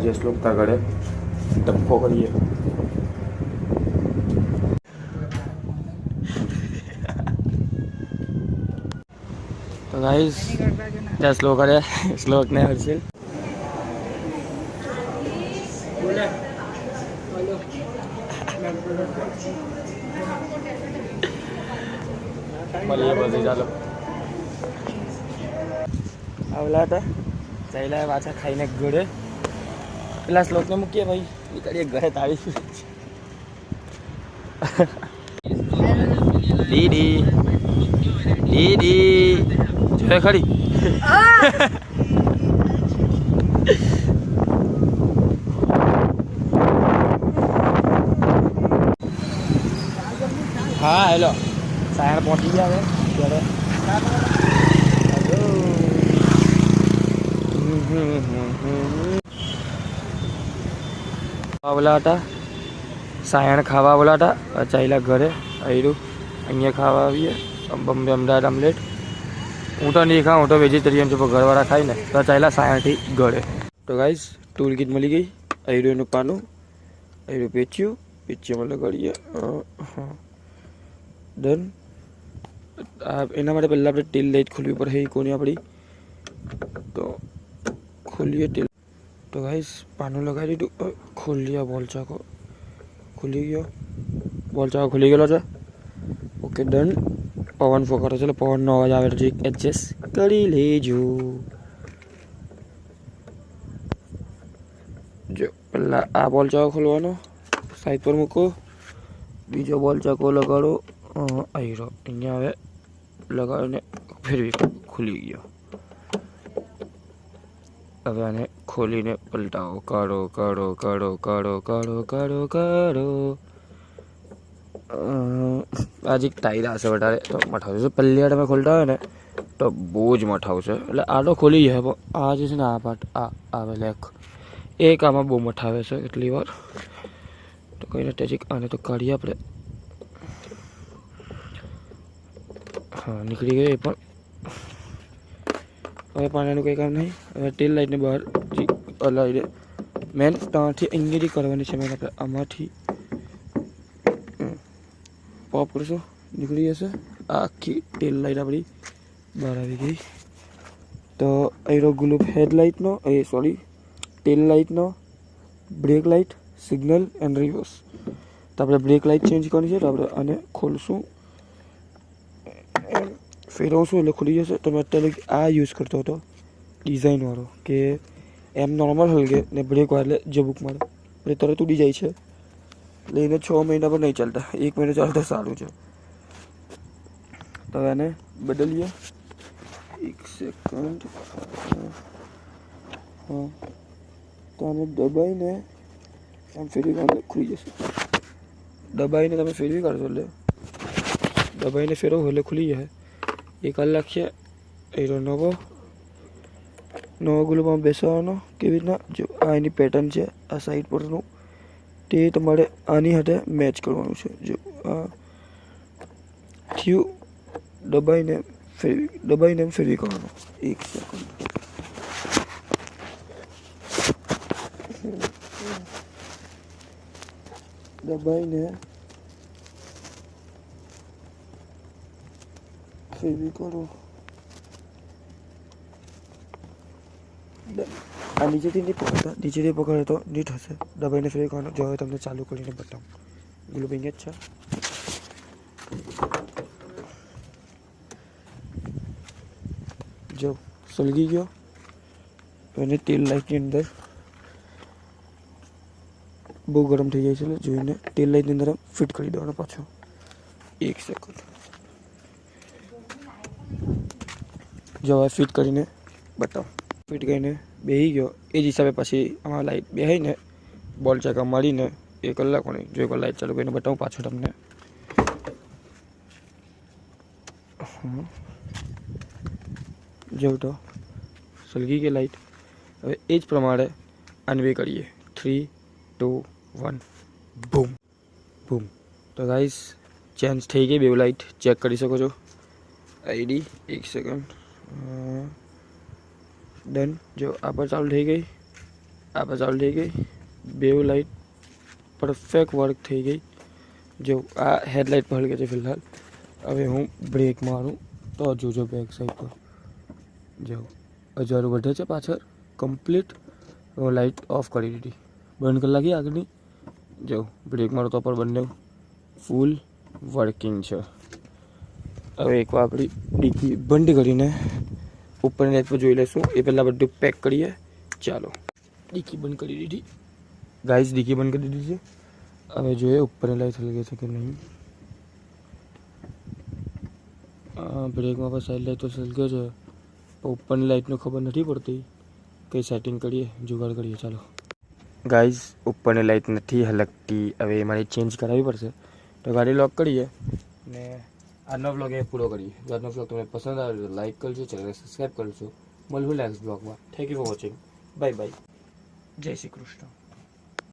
જે શ્લોક આગળ ડબ્બો કરીએ. તો ગાઈસ ત્યાં શ્લોક કરે શ્લોક ને હર્ષિલ મળીએ પછી ચાલો. આવલા હતા ચાલ્યા પાછા ખાઈને ઘરે પેલા શ્લોકને મૂકીએ ભાઈ નીકળીએ ઘરે તાળી. દીદી દીદી જોયે ખરી હા હેલો સાયણ પહોંચી ગયા હવે ઘરે. બોલા હતા સાયણ ખાવા બોલા હતા ચાલ્યા ઘરે આવ્યું અહીંયા ખાવા આવીએ બોમ્બે અમદાવાદ આમલેટ. હું તો નહીં ખાઉં, હું તો વેજીટેરિયન છું, પણ ઘરવાળા ખાઈ ને તો ચાલ્યા સાયણથી ઘરે. તો ગાઈસ ટૂલ કીટ મળી ગઈ. આયુર્વેદનું પાનું આયુર્વેદ પેચ્યુંમાં લગાડીએ. હા ડન. એના માટે પહેલાં આપણે તેલ લાઈટ ખોલવી પડે કોની આપણી, તો ખોલીએ તેલ. તો ગાઈસ પાનું લગાવી દીધું, ખોલીએ બોલ ચાકો ખુલી ગયો, બોલ ચાકો ખુલી ગયેલો છે. Okay done. પવન ફોકારો છે એટલે પવનનો અવાજ આવે તો એડજસ્ટ કરી લેજો. જો પહેલાં આ બોલ ચાકો ખોલવાનો, સાઈડ પર મૂકો, બીજો બોલ ચાકો લગાડો. આવી રહ્યો અહીંયા હવે લગાડીને ફેરવી ખુલી ગયો. હવે આને ખોલીને પલટાવો, કાઢો કાઢો કાઢો કાઢો કાઢો કાઢો કાઢો. આજે ટાઈટ આવશે વધારે તો મઠાવશે. પહેલી તમે ખોલતા હોય ને તો બહુ જ મઠાવશે, એટલે આ તો ખોલી જાય પણ આ જે છે ને આ પાર્ટ આ આવે લેખ એક આમાં બહુ મઠાવે છે કેટલી વાર. તો કંઈ નથી હજી આને તો કાઢીએ આપણે. હા નીકળી ગયો એ પણ. હવે પાણીનું કંઈ કામ નહીં. હવે તેલ લાઈટને બહાર હલાવી દે. મેન ત્યાંથી અહીંયાથી કરવાની છે મેન આપણે આમાંથી પોપ કરશું નીકળી જશે. આખી તેલ લાઈટ આપણી બહાર આવી ગઈ. તો એનો ગ્લુપ હેડલાઇટનો તેલ લાઇટનો brake light signal and reverse. તો આપણે બ્રેક લાઇટ ચેન્જ કરવાની છે તો આપણે આને ખોલશું, ફેરવશું એટલે ખુલી જશે. તો મેં અત્યારે આ યુઝ કરતો હતો ડિઝાઇનવાળો, કે એમ નોર્મલ હલગે ને બ્રેક વાળે જબુક મારે એટલે તરત ઉડી જાય છે. એટલે એને 6 મહિના પર નહીં ચાલતા, 1 મહિનો ચાલતા સારું છે. તો એને બદલીએ. 1 સેકન્ડ. હા તો આને દબાઈને આમ ફેરવી કાઢો ખુલી જશે. દબાઈને તમે ફેરવી કાઢશો એટલે દબાઈને ફેરવો એટલે ખુલી જાય. એક કલાક છે એનો નવો ગ્લુપમાં બેસવાનો. કેવી રીતના જો આ એની પેટર્ન છે, આ સાઈડ પરનું તે તમારે આની સાથે મેચ કરવાનું છે. જો આ થયું દબાઈને ફેરવી કરવાનું. 1 સેકન્ડ. દબાઈને ફેરવી કરો. આ નીચેથી નહીં પકડતા, નીચેથી પકડે તો નહીં થશે. દબાઈને ફેરવી કરવાનો. જો હવે તમને ચાલુ કરીને બતાવું. ગ્લુપ અહીંયા જ છે. જો સળગી ગયો. એને તેલ લાઈટની અંદર બહુ ગરમ થઈ જાય છે એટલે જોઈને તેલ લાઈટની અંદર ફિટ કરી દેવાનો પાછો. 1 સેકન્ડ. જો હવે ફિટ કરીને બતાવો. ફિટ કરીને બેસી ગયો. એ જ હિસાબે પછી આમાં લાઈટ બેસીને બોલ ચાકા મારીને 1 કલાક નહીં. જો એકવાર લાઈટ ચાલુ કરીને બતાવું પાછો તમને. જો તો સળગી ગઈ લાઈટ. હવે એ જ પ્રમાણે અન્વે કરીએ. 3 2 1 બૂમ બૂમ. તો ગાઈસ ચેન્જ થઈ ગઈ બે લાઈટ ચેક કરી શકો છો. ID 1 second. ડન. જો આ પર ચાલુ થઈ ગઈ. આપણે ચાલુ થઈ ગઈ, બેવ લાઇટ પરફેક્ટ વર્ક થઈ ગઈ. જો આ હેડલાઇટ પર હલકે છે ફિલહાલ. હવે હું બ્રેક મારું તો જોજો બેક સાઈડ પર જો અજારું વધે છે પાછળ કમ્પ્લીટ. હું લાઇટ ઓફ કરી દીધી, બંધ કરી લાગી આગળની. જો બ્રેક મારો તો પણ બંને ફૂલ વર્કિંગ છે. હવે એકવાર આપણી ડીકી બંધ કરીને ઉપરની લાઇટ પર જોઈ લઈશું. એ પહેલાં બધું પેક કરીએ. ચાલો, ડીકી બંધ કરી દીધી ગાઈઝ, ડીકી બંધ કરી દીધી છે. હવે જોઈએ ઉપરની લાઇટ હલકે છે કે નહીં. બ્રેકમાં પણ સાઈડ લાઇટ તો સલગે છે, પણ ઉપરની લાઇટનું ખબર નથી પડતી. કંઈ સેટિંગ કરીએ, જુગાડ કરીએ. ચાલો ગાઈઝ, ઉપરની લાઇટ નથી હલકતી. હવે મારે ચેન્જ કરાવવી પડશે. તો ગાડી લોક કરીએ ને આજનો બ્લોગ એ પૂરો કરીએ. જો આજનો બ્લોગ તમને પસંદ આવે તો લાઇક કરજો, ચેનલને સબસ્ક્રાઈબ કરજો. મળવું નેક્સ્ટ બ્લોગમાં. Thank you for watching. Bye bye. જય શ્રી કૃષ્ણ.